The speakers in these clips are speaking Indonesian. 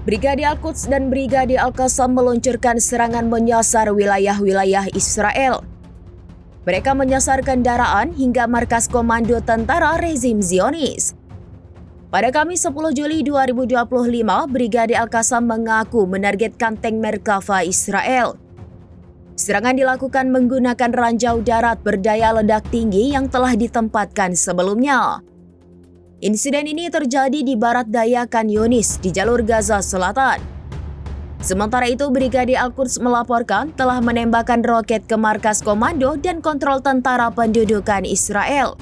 Brigade Al-Quds dan Brigade Al-Qassam meluncurkan serangan menyasar wilayah-wilayah Israel. Mereka menyasar kendaraan hingga markas komando tentara rezim Zionis. Pada Kamis 10 Juli 2025, Brigade Al-Qassam mengaku menargetkan tank Merkava Israel. Serangan dilakukan menggunakan ranjau darat berdaya ledak tinggi yang telah ditempatkan sebelumnya. Insiden ini terjadi di barat daya Khan Yunis di jalur Gaza Selatan. Sementara itu, Brigade Al-Quds melaporkan telah menembakkan roket ke markas komando dan kontrol tentara pendudukan Israel.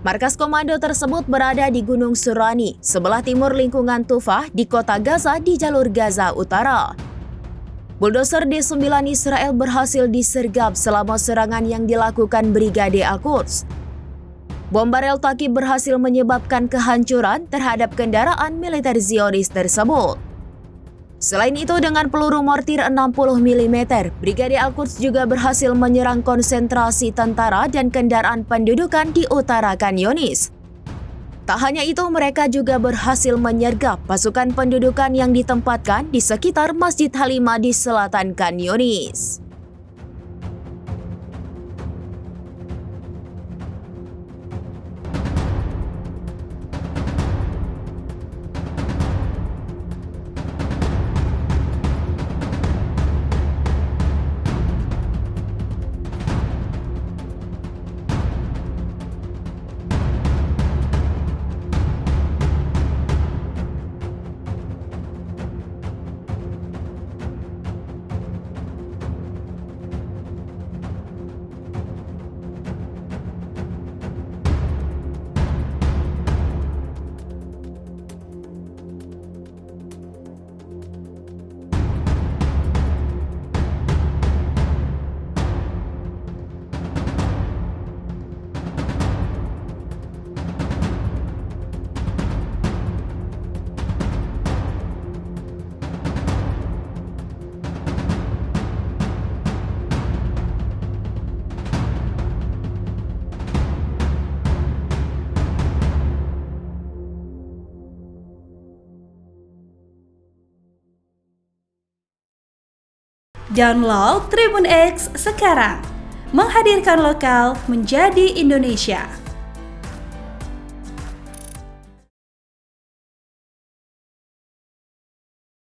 Markas komando tersebut berada di Gunung Surani, sebelah timur lingkungan Tufah di kota Gaza di jalur Gaza Utara. Bulldozer D9 Israel berhasil disergap selama serangan yang dilakukan Brigade Al-Quds. Bom barel Taki berhasil menyebabkan kehancuran terhadap kendaraan militer Zionis tersebut. Selain itu, dengan peluru mortir 60 mm, Brigade Al-Quds juga berhasil menyerang konsentrasi tentara dan kendaraan pendudukan di utara Khan Yunis. Tak hanya itu, mereka juga berhasil menyergap pasukan pendudukan yang ditempatkan di sekitar Masjid Halimah di selatan Khan Yunis. Download Tribun X sekarang, menghadirkan lokal menjadi Indonesia.